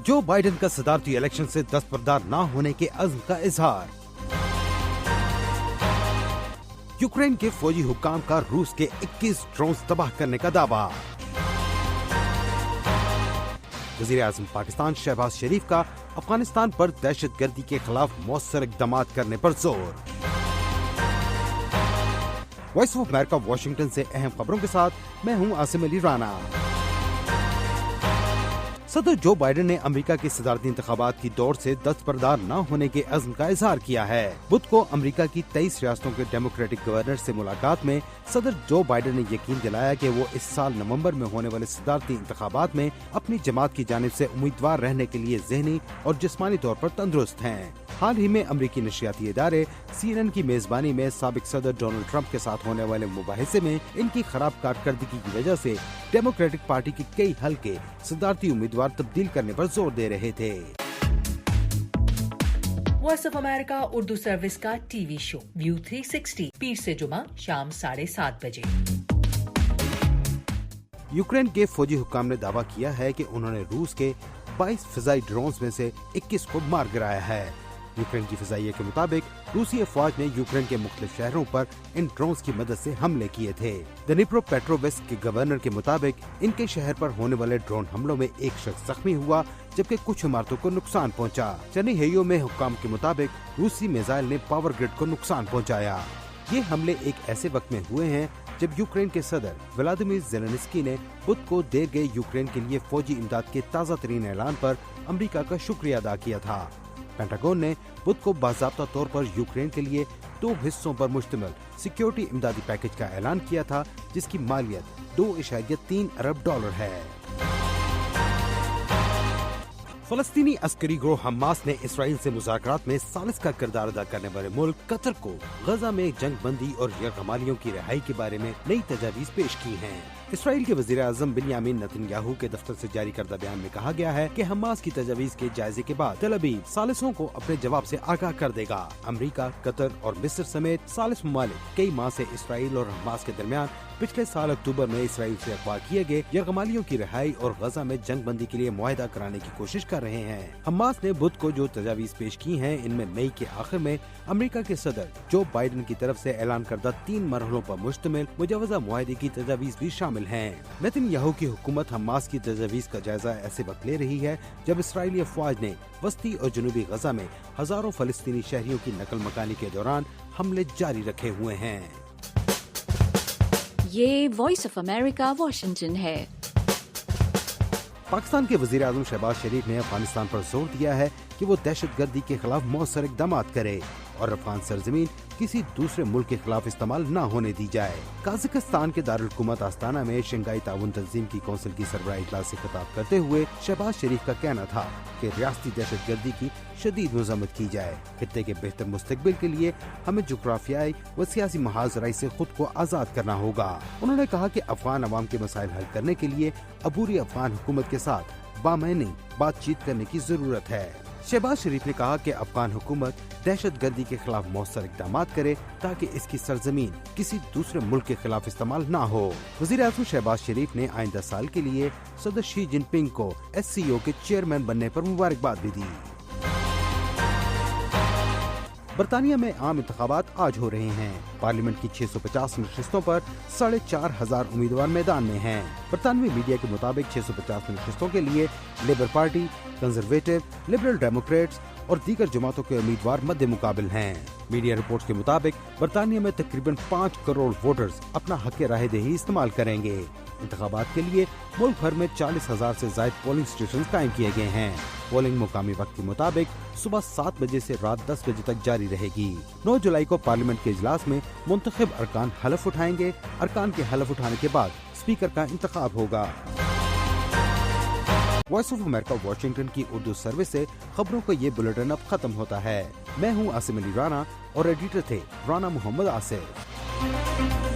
Joe Biden का सदारती election से दस्तबरदार न होने के अज़्म का इजहार। यूक्रेन के फौजी हुक्काम का रूस के 21 ड्रोन तबाह करने का दावा। वज़ीर-ए-आज़म पाकिस्तान शहबाज शरीफ का अफगानिस्तान पर दहशतगर्दी के खिलाफ मौसर इक़दाम करने पर जोर। वॉइस ऑफ अमेरिका वाशिंगटन से अहम खबरों के साथ मैं हूं आसिम अली राना। सदर जो बाइडेन ने अमेरिका की सदारती इंतखाबात की दौड़ से दस्तबरदार न होने के अज़्म का इजहार किया है। बुध को अमेरिका की 23 रियासतों के डेमोक्रेटिक गवर्नर से मुलाकात में सदर जो बाइडेन ने यकीन दिलाया कि वो इस साल नवंबर में होने वाले सदारती इंतखाबात में अपनी जमात की जानिब से उम्मीदवार रहने के लिए ज़हनी और जिस्मानी तौर पर तंदुरुस्त हैं। हाल ही में अमरीकी नशियाती इदारे CNN की मेजबानी में साबिक सदर डोनाल्ड ट्रंप के साथ होने वाले मुबाहिसे में इनकी खराब कारकर्दगी की वजह से डेमोक्रेटिक पार्टी के कई हल्के सदारती उम्मीदवार तब्दील करने पर जोर दे रहे थे। Voice of America Urdu service का टीवी शो व्यू 360 पीर से जुमा शाम 7:30 बजे। यूक्रेन के फौजी हुक्काम ने दावा किया है कि उन्होंने रूस के 22 फिजाई ड्रोन में से 21 को मार गिराया है। यूक्रेन की फिजाइया के मुताबिक रूसी अफवाज ने यूक्रेन के मुख्तलिफ शहरों पर इन ड्रोन्स की मदद से हमले किए थे। दनिप्रो पेट्रोवेस्क के गवर्नर के मुताबिक इनके शहर पर होने वाले ड्रोन हमलों में एक शख्स जख्मी हुआ जबकि कुछ इमारतों को नुकसान पहुंचा। चेर्निहिव में हुक्काम के मुताबिक रूसी मिसाइल ने पावर ग्रिड को नुकसान पहुंचाया। ये हमले एक ऐसे वक्त में हुए हैं जब यूक्रेन के सदर व्लादिमीर ज़ेलेंस्की ने बुध को दे गए यूक्रेन के लिए फौजी इमदाद के ताज़ा तरीन ऐलान पर अमेरिका का शुक्रिया अदा किया था। पेंटागन ने बुध को बाज़ाब्ता तौर पर यूक्रेन के लिए 2 हिस्सों पर मुश्तमिल सिक्योरिटी इमदादी पैकेज का ऐलान किया था जिसकी मालियत $2.3 अरब है। फलस्तीनी अस्करी गिरोह हमास ने इसराइल से मुज़ाकरात में सालिस का किरदार अदा करने वाले मुल्क कतर को गजा में जंग बंदी और यरगमालियों की रिहाई के बारे में नई तजावीज़ पेश की हैं। इसराइल के वज़ीर-ए-आज़म बिन्यामिन नेतन्याहू के दफ्तर से जारी करदा बयान में कहा गया है कि हमास की तजावीज़ के जायजे के बाद तेल अवीव सालिसों को अपने जवाब से आगाह कर देगा। अमेरिका, कतर और मिस्र समेत सालिस ममालिक कई माह से इसराइल और हमास के दरमियान पिछले साल अक्टूबर में इसराइल से अगवा किए गए यरगमालियों की रिहाई और गजा में जंग बंदी के लिए मुआहदा कराने की कोशिश कर रहे हैं। हमास ने बुध को जो तजावीज़ पेश की हैं, इनमें मई के आखिर में अमेरिका के सदर जो बाइडेन की तरफ से ऐलान करदा 3 मरहलों पर मुश्तमिल मुजवजा मुआहदे की तजावीज़ भी शामिल हैं। नेतन्याहू की हुकूमत हमास की तजावीज़ का जायजा ऐसे वक्त ले रही है जब इसराइली अफवाज ने वस्ती और जनूबी गजा में हजारों फलस्तीनी शहरियों की नकल मकानी के दौरान हमले जारी रखे हुए हैं। ये वॉइस ऑफ अमेरिका वाशिंगटन है। पाकिस्तान के वज़ीर-ए-आज़म शहबाज शरीफ ने अफगानिस्तान पर जोर दिया है कि वो दहशतगर्दी के खिलाफ मौसर इक़दाम करे और अफगान सरजमीन किसी दूसरे मुल्क के खिलाफ इस्तेमाल न होने दी जाए। काज़ाकिस्तान के दारुल हुकूमत आस्ताना में शंघाई ताउन तंजीम की कौंसिल की सरबराही इजलास से खिताब करते हुए शहबाज शरीफ का कहना था कि रियासती दहशतगर्दी की शदीद मज़म्मत की जाए। खित्ते के बेहतर मुस्तकबिल के लिए हमें जुग्राफियाई व सियासी महाजराई से खुद को आज़ाद करना होगा। उन्होंने कहा कि अफगान अवाम के मसाइल हल करने के लिए अबूरी अफगान हुकूमत के साथ बामैनी बातचीत करने की जरूरत है। शहबाज शरीफ ने कहा कि अफगान हुकूमत दहशतगर्दी के खिलाफ मौसर इक़दाम करे ताकि इसकी सरजमीन किसी दूसरे मुल्क के खिलाफ इस्तेमाल न हो। वज़ीर-ए-आज़म शहबाज शरीफ ने आइंदा साल के लिए सदर शी जिनपिंग को SCO के चेयरमैन बनने पर मुबारकबाद भी दी। बरतानिया में आम इंतखाबात आज हो रहे हैं। पार्लियामेंट की 650 नशिस्तों पर 4,500 उम्मीदवार मैदान में हैं। बरतानवी मीडिया के मुताबिक 650 नशिस्तों के लिए labour party, conservative, liberal Democrats और दीगर जमातों के उम्मीदवार मद्दे मुकाबिल हैं। मीडिया रिपोर्ट्स के मुताबिक बरतानिया में तकरीबन 5 करोड़ वोटर्स अपना हक राय दही इस्तेमाल करेंगे। इंतखाबात के लिए मुल्क भर में 40,000 से ज्यादा पोलिंग स्टेशन कायम किए गए हैं। पोलिंग मुकामी वक्त के मुताबिक सुबह 7 बजे से रात 10 बजे तक जारी रहेगी। 9 जुलाई को पार्लियामेंट के इजलास में मुंतखब अरकान हलफ उठाएंगे। अरकान के हलफ उठाने के बाद स्पीकर का इंतखाब होगा। वॉइस ऑफ अमेरिका वाशिंगटन की उर्दू सर्विस से खबरों का ये बुलेटिन अब खत्म होता है। मैं हूँ आसिम अली राना और एडिटर थे राना मोहम्मद आसिफ।